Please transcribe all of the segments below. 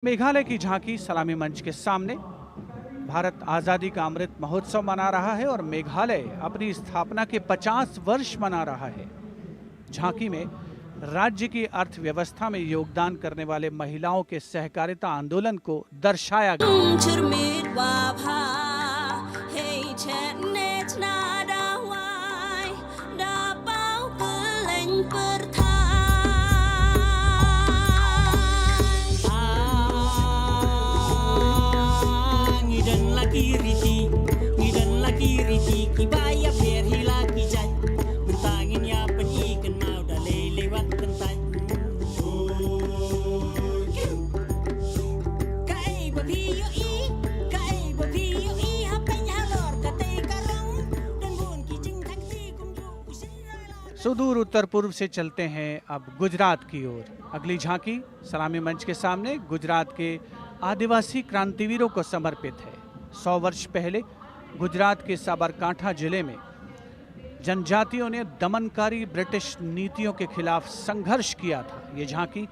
मेघालय की झांकी सलामी मंच के सामने भारत आज़ादी का अमृत महोत्सव मना रहा है और मेघालय अपनी स्थापना के 50 वर्ष मना रहा है। झांकी में राज्य की अर्थव्यवस्था में योगदान करने वाले महिलाओं के सहकारिता आंदोलन को दर्शाया गया। सुदूर उत्तर पूर्व से चलते हैं अब गुजरात की ओर। अगली झांकी सलामी मंच के सामने गुजरात के आदिवासी क्रांतिवीरों को समर्पित है। 100 वर्ष पहले गुजरात के साबरकांठा जिले में जनजातियों ने दमनकारी ब्रिटिश नीतियों के खिलाफ संघर्ष किया था। ये झांकी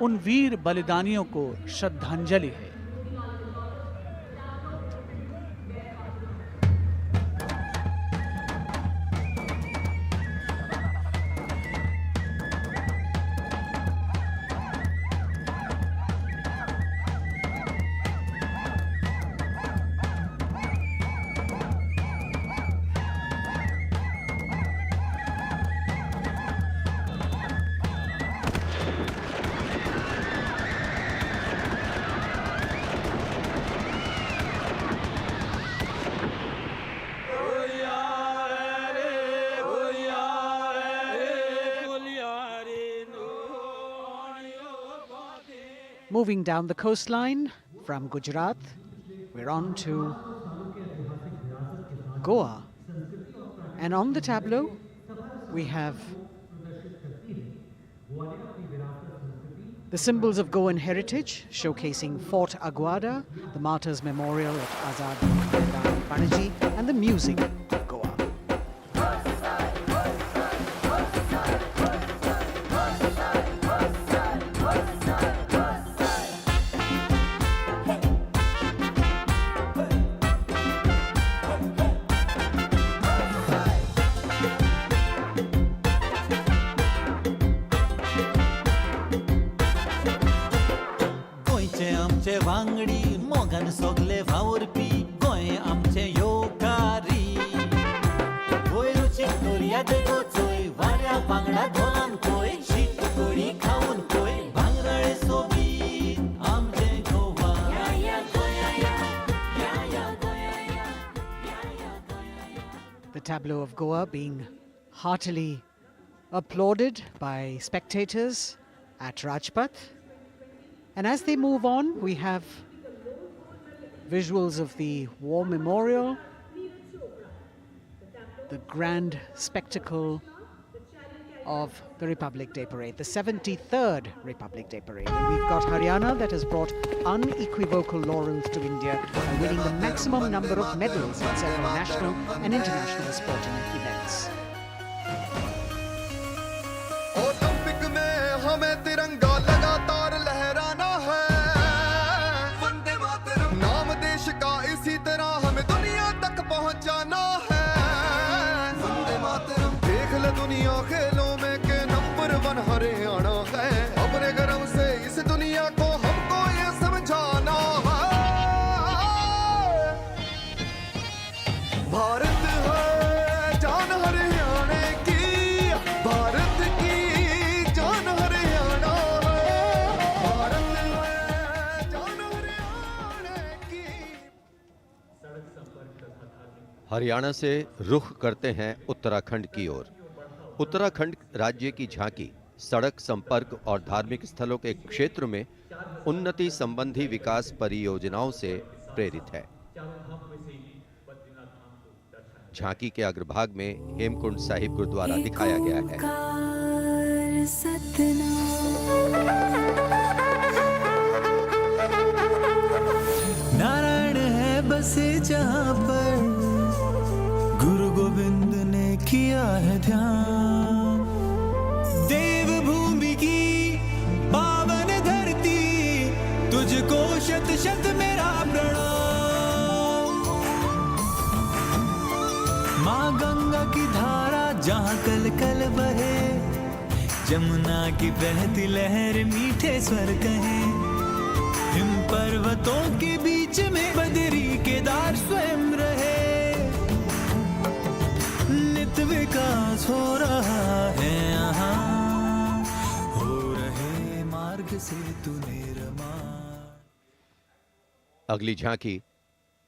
उन वीर बलिदानियों को श्रद्धांजलि है। Moving down the coastline from Gujarat, we're on to Goa. And on the tableau, we have the symbols of Goan heritage, showcasing Fort Aguada, the Martyrs Memorial at Azad Maidan Panaji, and the music of Goa. आमचे वांगडी मोगान सोगले वावरपी गोंय आमचे योकारी गोंय रुचीक दर्या देगो चोय वाऱ्या वांगडा धोलान कोय शीत कडी खावन कोय भांगराळे सोबीत आमचे Goa The tableau of Goa being heartily applauded by spectators at Rajpath. And as they move on, we have visuals of the War Memorial, the grand spectacle of the Republic Day Parade, the 73rd Republic Day Parade. And we've got Haryana that has brought unequivocal laurels to India by winning the maximum number of medals in several national and international sporting events. Olympic में हमें तिरंगा लगातार लहराना है, वंदे मातरम नाम देश का इसी तरह हमें दुनिया तक पहुंचाना है, वंदे मातरम देख ले दुनिया खेलों में के नंबर 1 हरियाणा है, अपने गर्व से इस दुनिया को हमको ये समझाना है, भारत है जान हरियाणा की, भारत की जान हरियाणा है, भारत है जान हरियाणा की। हरियाणा से रुख करते हैं उत्तराखंड की ओर। उत्तराखंड राज्य की झांकी सड़क संपर्क और धार्मिक स्थलों के क्षेत्र में उन्नति संबंधी विकास परियोजनाओं से प्रेरित है। झांकी के अग्रभाग में हेमकुंड साहिब गुरुद्वारा दिखाया गया है। नारायण है बसे जहाँ पर गुरु गोविंद ने किया है ध्यान, देवभूमि की पावन धरती तुझको को शत शत मेरा प्रणाम। माँ गंगा की धारा जहाँ कल कल बहे, जमुना की बहती लहर मीठे स्वर कहे, हिम पर्वतों के बीच में बदरी केदार स्वयं रहे, नित विकास हो रहा है यहाँ, हो रहे मार्ग से तू निर्मा। अगली झांकी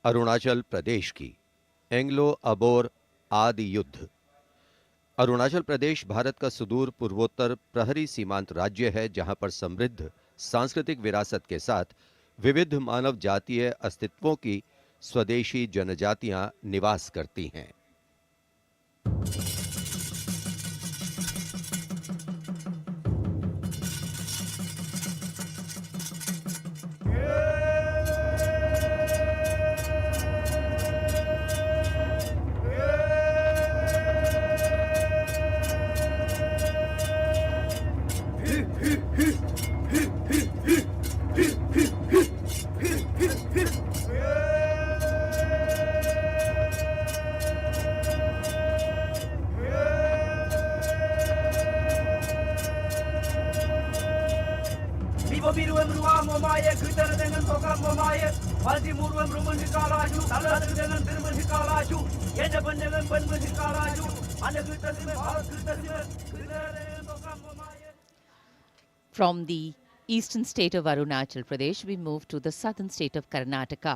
अरुणाचल प्रदेश की एंग्लो अबोर आदि युद्ध। अरुणाचल प्रदेश भारत का सुदूर पूर्वोत्तर प्रहरी सीमांत राज्य है, जहां पर समृद्ध सांस्कृतिक विरासत के साथ विविध मानव जातीय अस्तित्वों की स्वदेशी जनजातियां निवास करती हैं। From the eastern state of Arunachal Pradesh, we move to the southern state of Karnataka.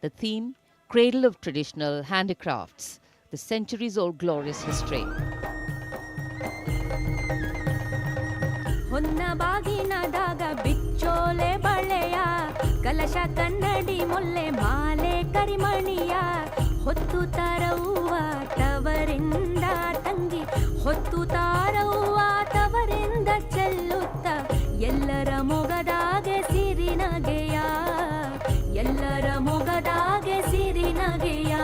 The theme, Cradle of Traditional Handicrafts, the centuries-old glorious history. ಹೊನ್ನ ಬಾಗಿನದಾಗ ಬಿಚ್ಚೋಲೆ ಬಳೆಯ ಕಲಶ ಕನ್ನಡಿ ಮೊಲ್ಲೆ ಮಾಲೆ ಕರಿಮಣಿಯ ಹೊತ್ತು ತಾರವ್ವ ತವರಿಂದ ತಂಗಿ ಹೊತ್ತು ತಾರವ್ವ ತವರಿಂದ ಚೆಲ್ಲುತ್ತ ಎಲ್ಲರ ಮೊಗದಾಗೆ ಸಿರಿನಗೆಯ ಎಲ್ಲರ ಮೊಗದಾಗೆ ಸಿರಿನಗೆಯ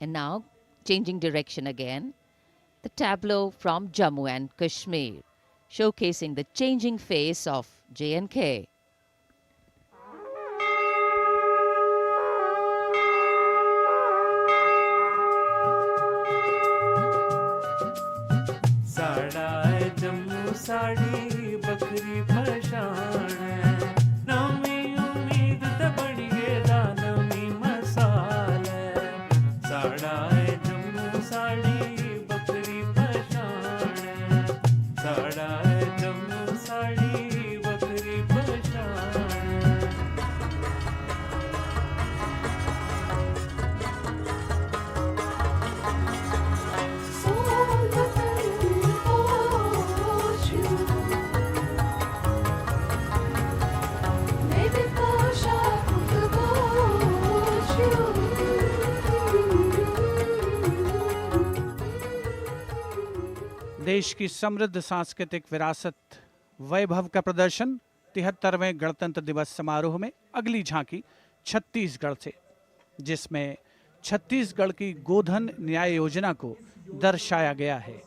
And now, changing direction again, the tableau from Jammu and Kashmir, showcasing the changing face of J&K. साड़ा जम्मू साड़ी बकरी फशान नवी उम्मीद त बड़िए दानवी मसाल साड़ा जम्मू साड़ी बकरी फशान साड़ा जम्मू साड़ी बकरी फशान देश की समृद्ध सांस्कृतिक विरासत वैभव का प्रदर्शन 73वें गणतंत्र दिवस समारोह में अगली झांकी छत्तीसगढ़ से, जिसमें छत्तीसगढ़ की गोधन न्याय योजना को दर्शाया गया है।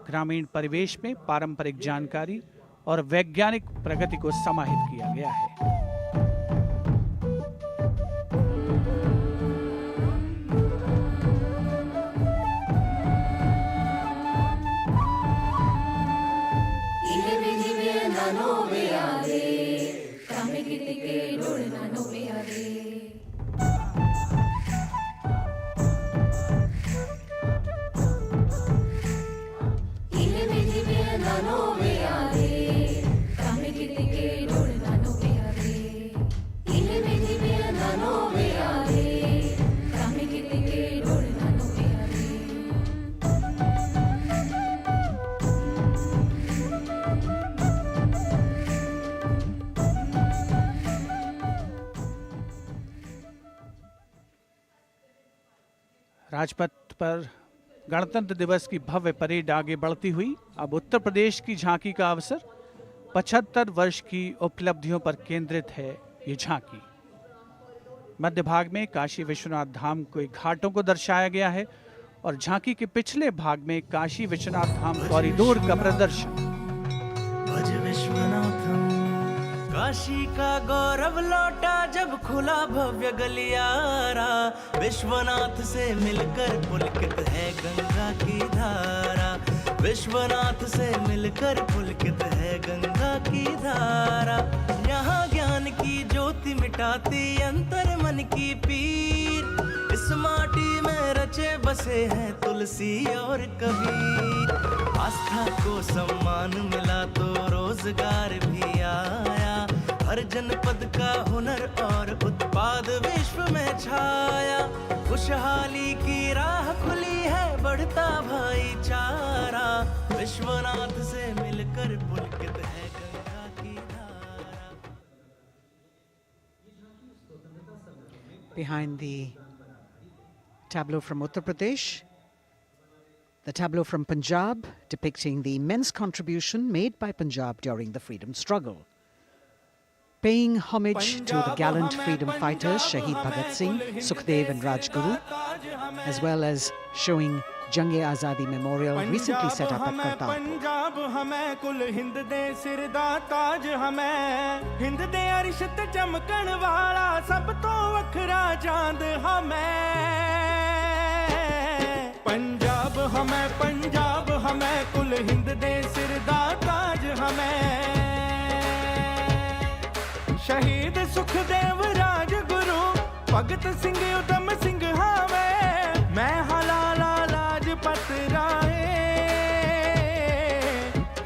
ग्रामीण परिवेश में पारंपरिक जानकारी और वैज्ञानिक प्रगति को समाहित किया गया है। राजपथ पर गणतंत्र दिवस की भव्य परेड आगे बढ़ती हुई अब उत्तर प्रदेश की झांकी का अवसर। 75 वर्ष की उपलब्धियों पर केंद्रित है ये झांकी। मध्य भाग में काशी विश्वनाथ धाम के घाटों को दर्शाया गया है और झांकी के पिछले भाग में काशी विश्वनाथ धाम कॉरिडोर का प्रदर्शन। भज विश्वनाथम, काशी का गौरव लौटा जब खुला भव्य गलियारा। विश्वनाथ से मिलकर पुलकित है गंगा की धारा। विश्वनाथ से मिलकर पुलकित है गंगा की धारा। यहाँ ज्ञान की ज्योति मिटाती अंतर मन की पीर। इस माटी में रचे बसे हैं तुलसी और कबीर। आस्था को सम्मान मिला तो रोजगार भी आया। हर जनपद का हुनर और उत्पाद विश्व में छाया। खुशहाली की राह खुली है, बढ़ता भाईचारा। विश्वनाथ से मिलकर पुलकित है गंगा की धारा। Behind the tableau from Uttar Pradesh, the tableau from Punjab depicting the immense contribution made by Punjab during the freedom struggle. Paying homage to the gallant freedom fighters Shahid Bhagat Singh, Sukhdev and Rajguru, as well as showing Jang-e-Azadi Memorial recently set up at Kartarpur. Punjab हमें कुल हिंद दे सिर दा ताज हमें। हिंद दे अरिश ते चमकण वाला सब तो वखरा चांद हमें। पंजाब हमें कुल हिंद दे सिर दा ताज हमें। शहीद सुखदेव राजगुरु भगत सिंह उधम सिंह हावे। मैं हलाला लाजपत राय।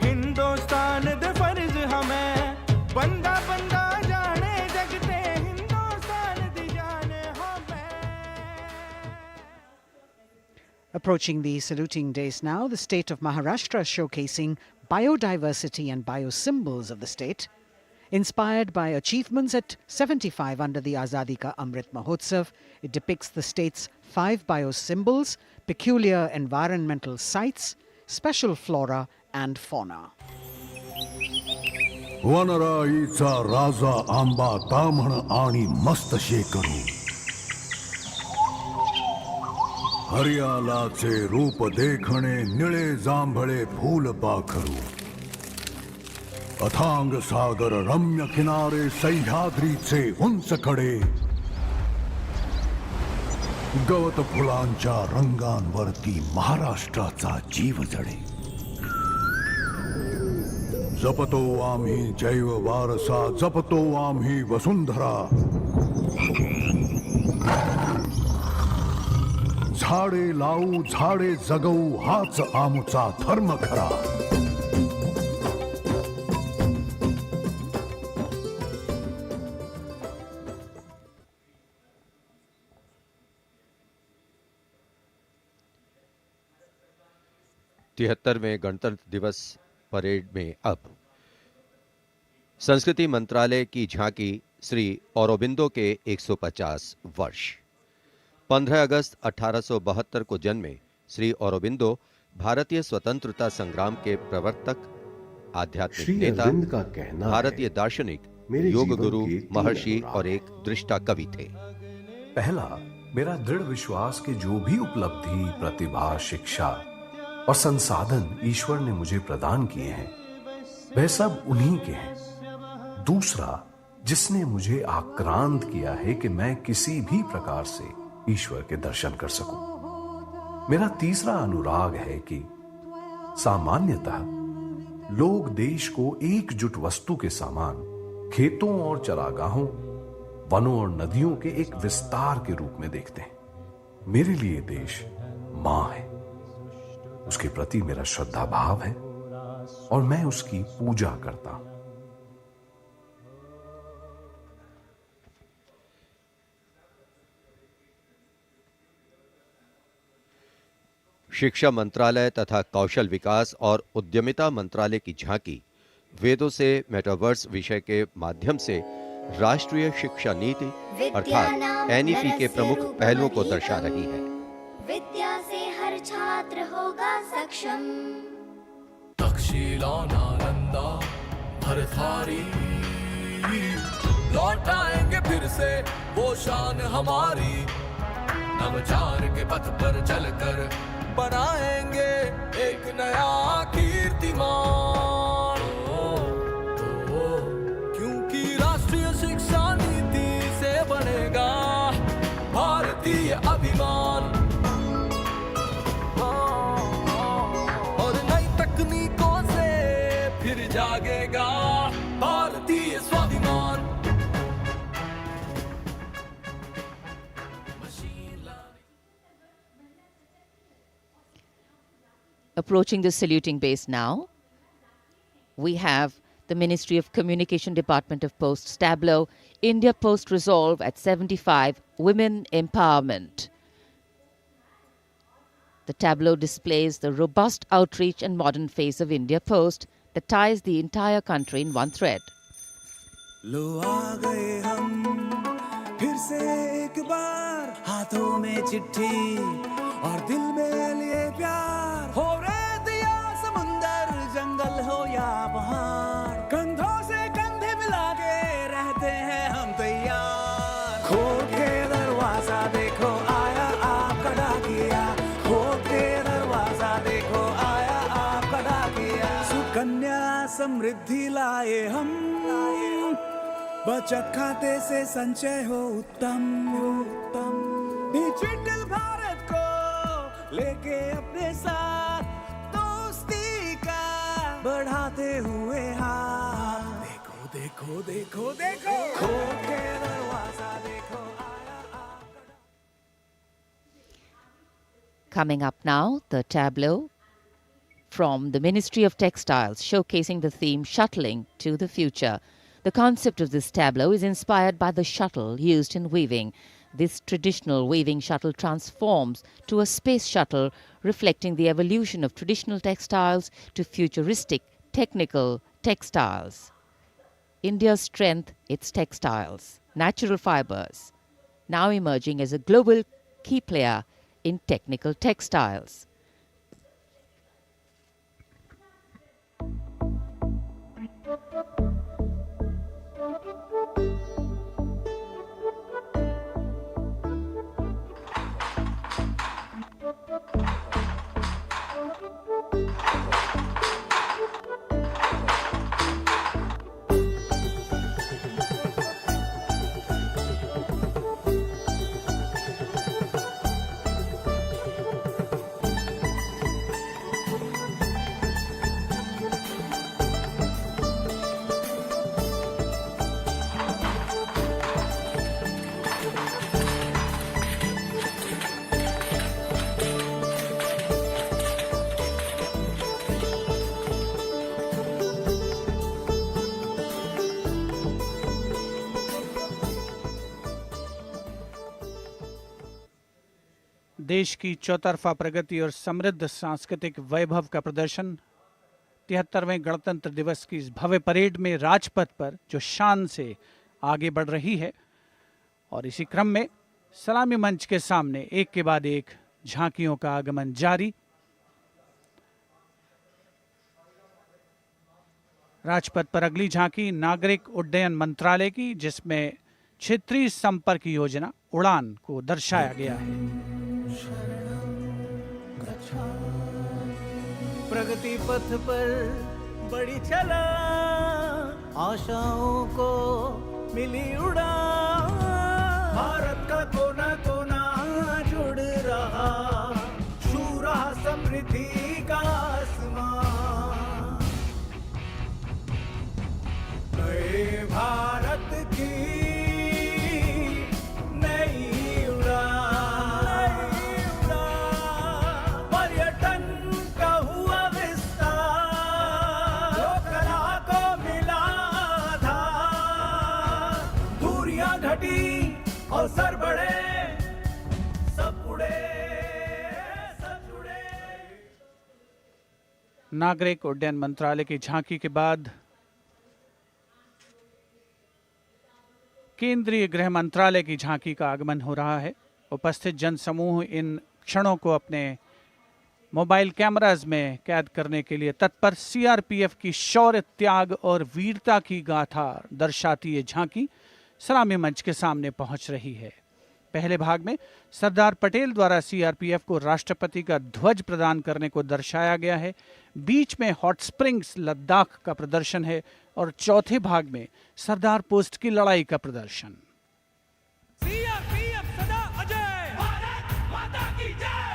हिंदुस्तान दे फर्ज हमें बंदा बंदा जाने जगते। हिंदुस्तान दी जान हमें। Approaching the saluting days now, the state of Maharashtra showcasing biodiversity and biosymbols of the state. Inspired by achievements at 75 under the Azadi Ka Amrit Mahotsav, it depicts the state's 5 biosymbols, peculiar environmental sites, special flora and fauna. वनराईचा राजा आंबा ताम्हण आणि मस्त शेकरू. हरियालाचे रूप देखणे निळे जांभळे फूल पाखरू. अथांग सागर रम्य किनारे सह्याद्रीचे उंच कडे. गवत फुलांच्या रंगांवरती महाराष्ट्राचा जीव जडे. जपतो आम्ही जैव वारसा, जपतो आम्ही वसुंधरा. झाडे लावू झाडे जगवू हाच आमचा धर्म खरा. तिहत्तरवें गणतंत्र दिवस परेड में अब संस्कृति मंत्रालय की झांकी श्री औरोबिंदो के 150 वर्ष। 15 अगस्त 1872 को जन्मे श्री औरोबिंदो भारतीय स्वतंत्रता संग्राम के प्रवर्तक, आध्यात्मिक नेता, भारतीय दार्शनिक, योग गुरु, महर्षि और एक दृष्टा कवि थे। पहला, मेरा दृढ़ विश्वास कि जो भी उपलब्धि, प्रतिभा, शिक्षा और संसाधन ईश्वर ने मुझे प्रदान किए हैं वह सब उन्हीं के हैं। दूसरा, जिसने मुझे आक्रांत किया है कि मैं किसी भी प्रकार से ईश्वर के दर्शन कर सकूं। मेरा तीसरा अनुराग है कि सामान्यतः लोग देश को एकजुट वस्तु के समान खेतों और चरागाहों, वनों और नदियों के एक विस्तार के रूप में देखते हैं। मेरे लिए देश मां है, उसके प्रति मेरा श्रद्धा भाव है और मैं उसकी पूजा करता हूं। शिक्षा मंत्रालय तथा कौशल विकास और उद्यमिता मंत्रालय की झांकी वेदों से मेटावर्स विषय के माध्यम से राष्ट्रीय शिक्षा नीति अर्थात एनईपी के प्रमुख पहलुओं को दर्शा रही है। विद्या से हर छात्र होगा सक्षम। तक्षशिला नालंदा भरथारी लौट आएंगे फिर से वो शान हमारी। नवचार के पथ पर चलकर बनाएंगे एक नया कीर्तिमान। क्योंकि राष्ट्रीय शिक्षा नीति से बनेगा भारतीय अभिमान। और नई तकनीकों से फिर जागेगा भारतीय स्वाभिमान। Approaching the saluting base now, we have the Ministry of Communication Department of Posts tableau, India Post Resolve at 75, Women Empowerment. The tableau displays the robust outreach and modern face of India Post that ties the entire country in one thread. लो आ गए हम फिर से एक बार, हाथों में चिट्ठी और दिल में लिए प्यार। हो रेत या समुंदर, जंगल हो या पहाड़, कंधों से कंधे मिला के रहते हैं हम तैयार। खोल के दरवाजा देखो आया आपका डाकिया, खोल के दरवाजा देखो आया आपका डाकिया। सुकन्या समृद्धि लाए हम, बचत खाते से संचय हो उत्तम उत्तम। डिजिटल भारत को लेके अपने साथ, दोस्ती का बढ़ाते हुए हाथ। देखो देखो देखो देखो, खोल के दरवाजा देखो आया आपका। Coming up now, the tableau from the Ministry of Textiles showcasing the theme Shuttling to the Future. The concept of this tableau is inspired by the shuttle used in weaving. This traditional weaving shuttle transforms to a space shuttle, reflecting the evolution of traditional textiles to futuristic technical textiles. India's strength, its textiles, natural fibers, now emerging as a global key player in technical textiles. देश की चौतरफा प्रगति और समृद्ध सांस्कृतिक वैभव का प्रदर्शन 73वें गणतंत्र दिवस की इस भव्य परेड में राजपथ पर जो शान से आगे बढ़ रही है। और इसी क्रम में सलामी मंच के सामने एक के बाद एक झांकियों का आगमन जारी। राजपथ पर अगली झांकी नागरिक उड्डयन मंत्रालय की, जिसमें क्षेत्रीय संपर्क योजना उड़ान को दर्शाया गया है। प्रगति पथ पर बड़ी चला, आशाओं को मिली उड़ान। भारत का कोना कोना जुड़ रहा, छू रहा समृद्धि का आसमान। नए भारत की नई उड़ान, पर्यटन का हुआ विस्तार, लोकला को मिला आधार। दूरियां घटी और सर बढ़े, सब उड़े सब जुड़े। नागरिक उड्डयन मंत्रालय की झांकी के बाद केंद्रीय गृह मंत्रालय की झांकी का आगमन हो रहा है। उपस्थित जनसमूह इन क्षणों को अपने मोबाइल कैमराज में कैद करने के लिए तत्पर सीआरपीएफ की शौर्य, त्याग और वीरता की गाथा दर्शाती ये झांकी सलामी मंच के सामने पहुंच रही है। पहले भाग में सरदार पटेल द्वारा सीआरपीएफ को राष्ट्रपति का ध्वज प्रदान करने को दर्शाया गया है। बीच में हॉट स्प्रिंग्स लद्दाख का प्रदर्शन है और चौथे भाग में सरदार पोस्ट की लड़ाई का प्रदर्शन। सीआरपीएफ सदा अजय, भारत माता की जय।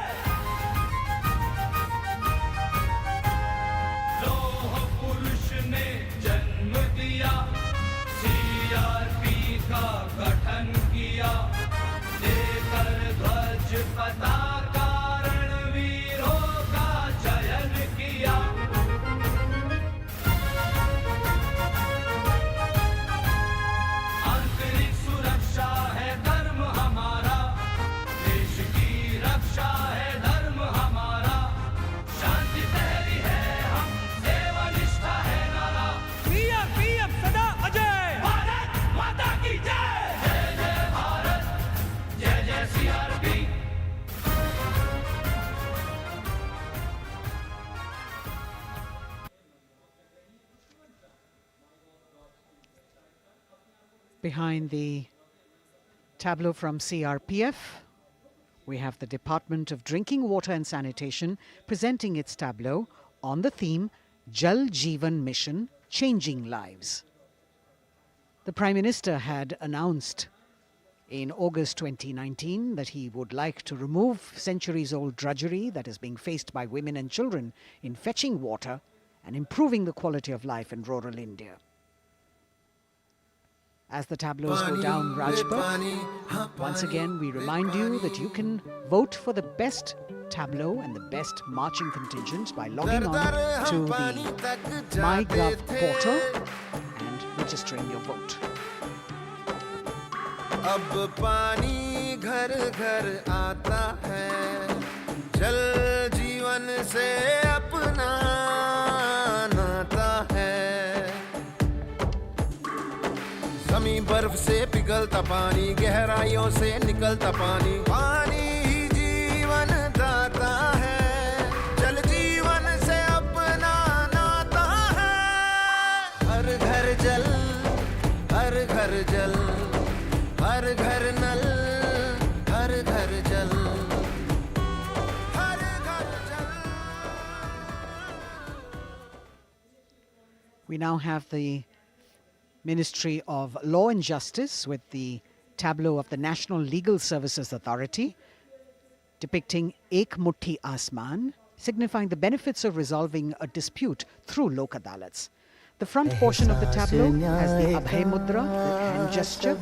लौह पुरुष ने जन्म दिया, सीआरपी का गठन किया, लेकर ध्वज पताका रणवीरों का चयन किया। आंतरिक सुरक्षा है धर्म हमारा, देश की रक्षा है धर्म हमारा, शांति प्रहरी है हम, सेवा निष्ठा है नारा। सीआरपीएफ सदा अजय, भारत माता की जय। जय जय भारत, जय जय CRP. Behind the tableau from CRPF, we have the Department of Drinking Water and Sanitation presenting its tableau on the theme Jal Jeevan Mission, Changing Lives. The Prime Minister had announced in August 2019 that he would like to remove centuries-old drudgery that is being faced by women and children in fetching water and improving the quality of life in rural India. As the tableaus go down Rajpath, once again we remind you that you can vote for the best tableau and the best marching contingent by logging on to the MyGov portal and registering your vote. अब पानी घर घर आता है, जल जीवन से अपना नाता है। जमीन बर्फ से पिघलता पानी, गहराइयों से निकलता पानी, पानी ही जीवन दाता है, जल जीवन से अपना नाता है। हर घर जल, हर घर जल, हर घर नल, हर घर जल, हर घर जल। We now have the Ministry of Law and Justice with the tableau of the National Legal Services Authority depicting Ek Mutti Asman, signifying the benefits of resolving a dispute through Lok Adalats. The front portion of the tableau has the Abhay Mudra, the hand gesture.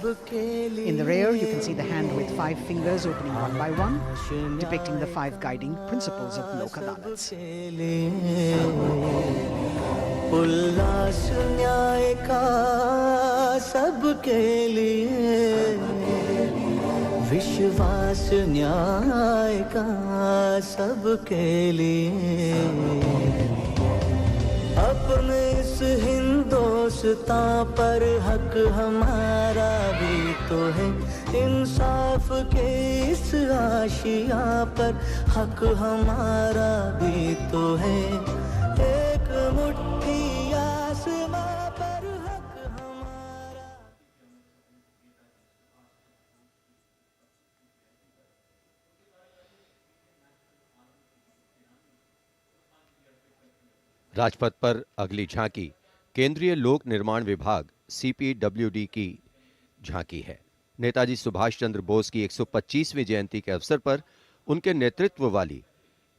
In the rear, you can see the hand with 5 fingers opening one by one, depicting the 5 guiding principles of Lok Adalats. उल्लास न्याय का सबके लिए, विश्वास न्याय का सबके लिए, अपने इस हिंदुस्तान पर हक हमारा भी तो है, इंसाफ के इस आशिया पर हक हमारा भी तो है, एक मुट्ठी आसमां पर हक हमारा। राजपथ पर अगली झांकी केंद्रीय लोक निर्माण विभाग सीपीडब्ल्यूडी की झांकी है। नेताजी सुभाष चंद्र बोस की 125वीं जयंती के अवसर पर उनके नेतृत्व वाली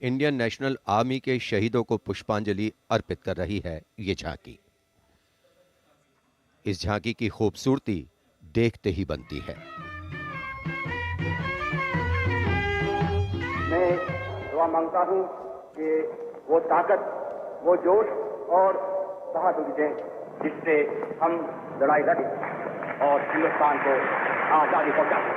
इंडियन नेशनल आर्मी के शहीदों को पुष्पांजलि अर्पित कर रही है ये झांकी। इस झांकी की खूबसूरती देखते ही बनती है। मैं दुआ मांगता हूं कि वो ताकत, वो जोश और बहादुरी दें जिससे हम लड़ाई लड़ें और हिंदुस्तान को आजादी पहुंचाएं।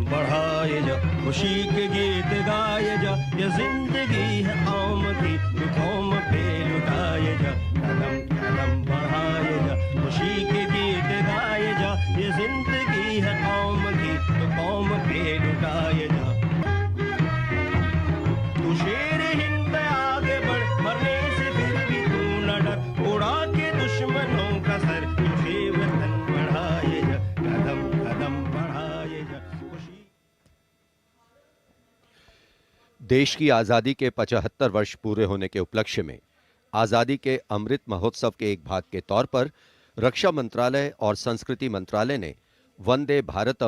बढ़ाए जा खुशी के गीत गाए जा, ये जिंदगी है कौम की तो कौम पे लुटाए जा, कदम कदम बढ़ाए जा खुशी के गीत गाए जा, ये जिंदगी है कौम की तो कौम पे लुटाए जा। देश की आज़ादी के 75 वर्ष पूरे होने के उपलक्ष्य में आज़ादी के अमृत महोत्सव के एक भाग के तौर पर रक्षा मंत्रालय और संस्कृति मंत्रालय ने वंदे भारत